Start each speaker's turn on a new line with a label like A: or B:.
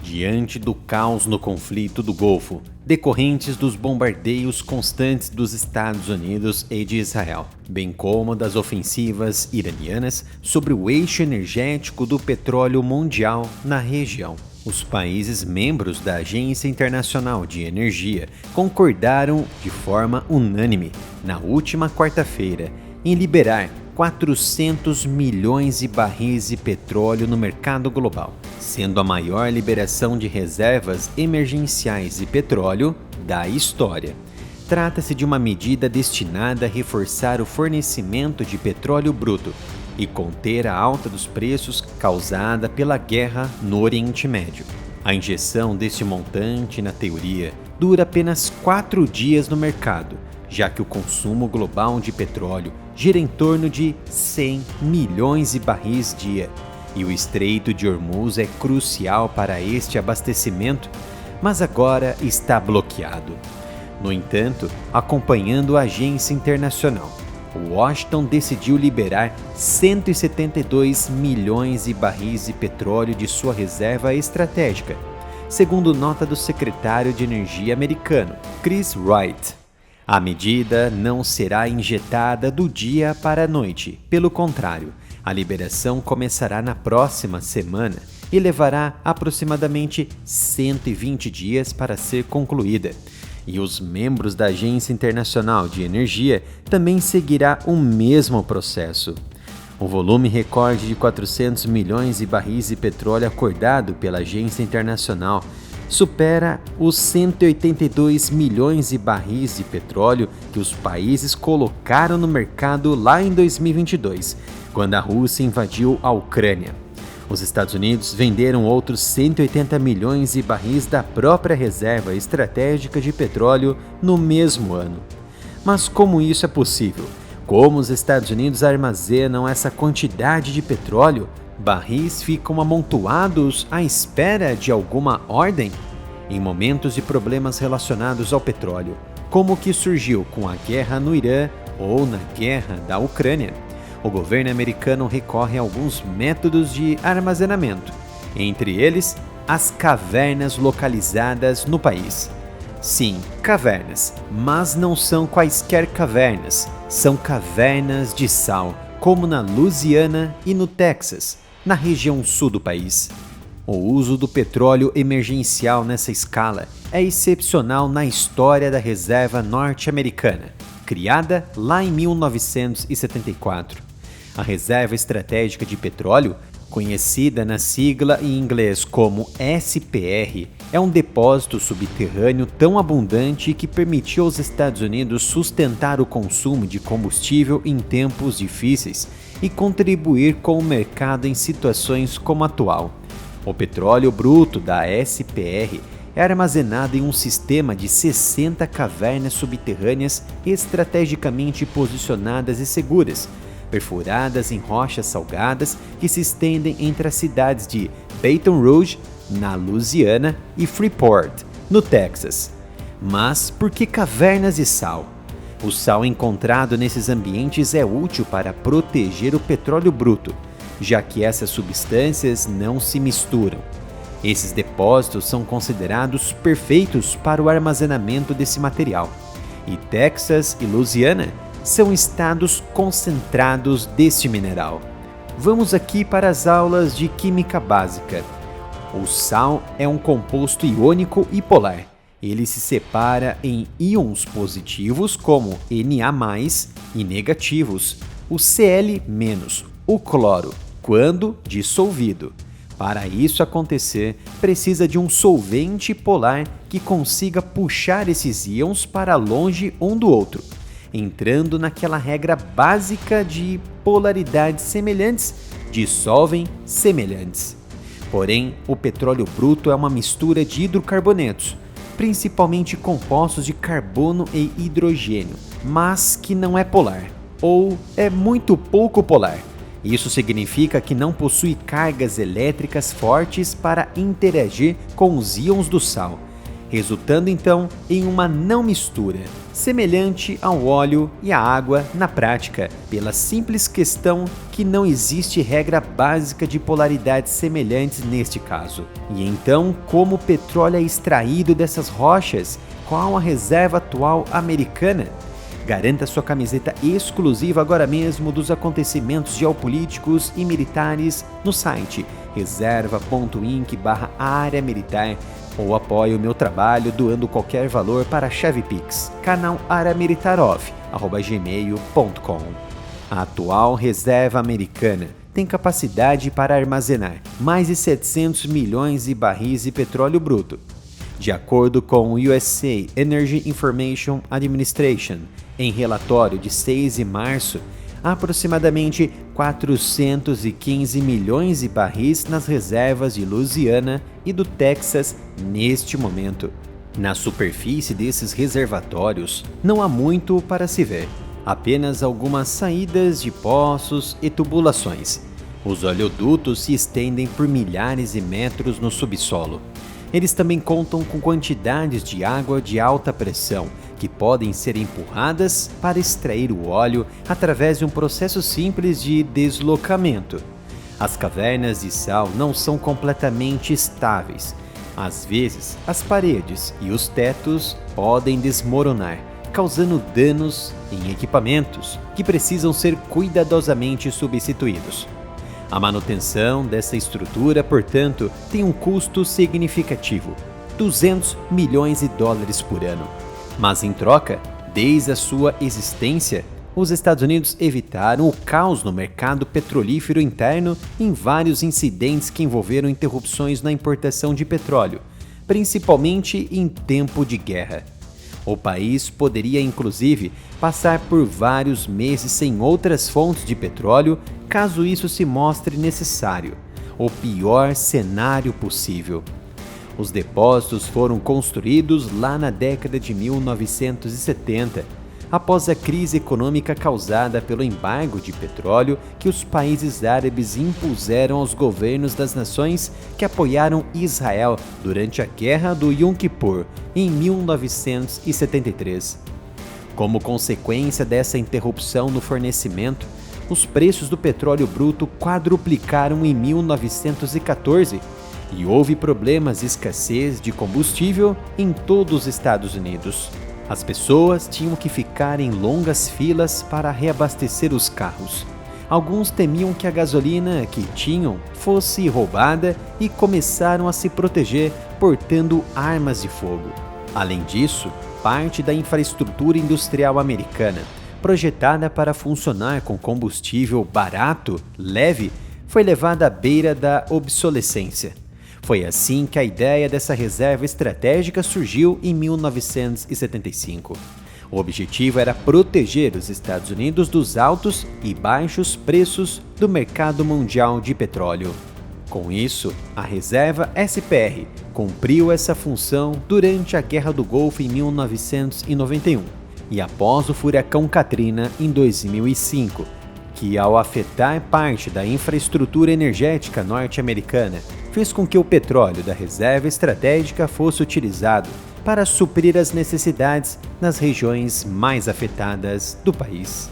A: Diante do caos no conflito do Golfo, decorrentes dos bombardeios constantes dos Estados Unidos e de Israel, bem como das ofensivas iranianas sobre o eixo energético do petróleo mundial na região, os países membros da Agência Internacional de Energia concordaram de forma unânime, na última quarta-feira, em liberar 400 milhões de barris de petróleo no mercado global, sendo a maior liberação de reservas emergenciais de petróleo da história. Trata-se de uma medida destinada a reforçar o fornecimento de petróleo bruto e conter a alta dos preços causada pela guerra no Oriente Médio. A injeção deste montante, na teoria, dura apenas 4 dias no mercado, já que o consumo global de petróleo gira em torno de 100 milhões de barris dia, e o Estreito de Hormuz é crucial para este abastecimento, mas agora está bloqueado. No entanto, acompanhando a agência internacional, Washington decidiu liberar 172 milhões de barris de petróleo de sua reserva estratégica, segundo nota do secretário de Energia americano, Chris Wright. A medida não será injetada do dia para a noite, pelo contrário, a liberação começará na próxima semana e levará aproximadamente 120 dias para ser concluída. E os membros da Agência Internacional de Energia também seguirá o mesmo processo. O volume recorde de 400 milhões de barris de petróleo acordado pela Agência Internacional supera os 182 milhões de barris de petróleo que os países colocaram no mercado lá em 2022, quando a Rússia invadiu a Ucrânia. Os Estados Unidos venderam outros 180 milhões de barris da própria reserva estratégica de petróleo no mesmo ano. Mas como isso é possível? Como os Estados Unidos armazenam essa quantidade de petróleo? Barris ficam amontoados à espera de alguma ordem? Em momentos de problemas relacionados ao petróleo, como o que surgiu com a guerra no Irã ou na guerra da Ucrânia, o governo americano recorre a alguns métodos de armazenamento, entre eles as cavernas localizadas no país. Sim, cavernas, mas não são quaisquer cavernas, são cavernas de sal, como na Louisiana e no Texas, na região sul do país. O uso do petróleo emergencial nessa escala é excepcional na história da reserva norte-americana, criada lá em 1974. A reserva estratégica de petróleo, conhecida na sigla em inglês como SPR, é um depósito subterrâneo tão abundante que permitiu aos Estados Unidos sustentar o consumo de combustível em tempos difíceis e contribuir com o mercado em situações como a atual. O petróleo bruto da SPR é armazenado em um sistema de 60 cavernas subterrâneas estrategicamente posicionadas e seguras, perfuradas em rochas salgadas que se estendem entre as cidades de Baton Rouge, na Louisiana, e Freeport, no Texas. Mas por que cavernas de sal? O sal encontrado nesses ambientes é útil para proteger o petróleo bruto, já que essas substâncias não se misturam. Esses depósitos são considerados perfeitos para o armazenamento desse material, e Texas e Louisiana são estados concentrados deste mineral. Vamos aqui para as aulas de química básica. O sal é um composto iônico e polar. Ele se separa em íons positivos, como Na+, e negativos, o Cl-, o cloro, quando dissolvido. Para isso acontecer, precisa de um solvente polar que consiga puxar esses íons para longe um do outro, entrando naquela regra básica de polaridades semelhantes dissolvem semelhantes. Porém, o petróleo bruto é uma mistura de hidrocarbonetos, principalmente compostos de carbono e hidrogênio, mas que não é polar, ou é muito pouco polar. Isso significa que não possui cargas elétricas fortes para interagir com os íons do sal, resultando então em uma não mistura. semelhante ao óleo e à água na prática, pela simples questão que não existe regra básica de polaridades semelhantes neste caso. E então, como o petróleo é extraído dessas rochas? Qual a reserva atual americana? Garanta sua camiseta exclusiva agora mesmo dos acontecimentos geopolíticos e militares no site reserva.inc/área militar ou apoie o meu trabalho doando qualquer valor para a chave Pix, canal aramilitarov@gmail.com. A atual reserva americana tem capacidade para armazenar mais de 700 milhões de barris de petróleo bruto. De acordo com o USA Energy Information Administration, em relatório de 6 de março, há aproximadamente 415 milhões de barris nas reservas de Louisiana e do Texas neste momento. Na superfície desses reservatórios, não há muito para se ver, apenas algumas saídas de poços e tubulações. Os oleodutos se estendem por milhares de metros no subsolo. Eles também contam com quantidades de água de alta pressão, que podem ser empurradas para extrair o óleo através de um processo simples de deslocamento. As cavernas de sal não são completamente estáveis. Às vezes, as paredes e os tetos podem desmoronar, causando danos em equipamentos que precisam ser cuidadosamente substituídos. A manutenção dessa estrutura, portanto, tem um custo significativo, $200 milhões por ano. Mas em troca, desde a sua existência, os Estados Unidos evitaram o caos no mercado petrolífero interno em vários incidentes que envolveram interrupções na importação de petróleo, principalmente em tempo de guerra. O país poderia, inclusive, passar por vários meses sem outras fontes de petróleo, caso isso se mostre necessário. O pior cenário possível. Os depósitos foram construídos lá na década de 1970, após a crise econômica causada pelo embargo de petróleo que os países árabes impuseram aos governos das nações que apoiaram Israel durante a Guerra do Yom Kippur, em 1973. Como consequência dessa interrupção no fornecimento, os preços do petróleo bruto quadruplicaram em 1914 e houve problemas de escassez de combustível em todos os Estados Unidos. As pessoas tinham que ficar em longas filas para reabastecer os carros. Alguns temiam que a gasolina que tinham fosse roubada e começaram a se proteger portando armas de fogo. Além disso, parte da infraestrutura industrial americana, projetada para funcionar com combustível barato, leve, foi levada à beira da obsolescência. Foi assim que a ideia dessa reserva estratégica surgiu em 1975. O objetivo era proteger os Estados Unidos dos altos e baixos preços do mercado mundial de petróleo. Com isso, a reserva SPR cumpriu essa função durante a Guerra do Golfo em 1991 e após o furacão Katrina em 2005, que ao afetar parte da infraestrutura energética norte-americana, fez com que o petróleo da reserva estratégica fosse utilizado para suprir as necessidades nas regiões mais afetadas do país.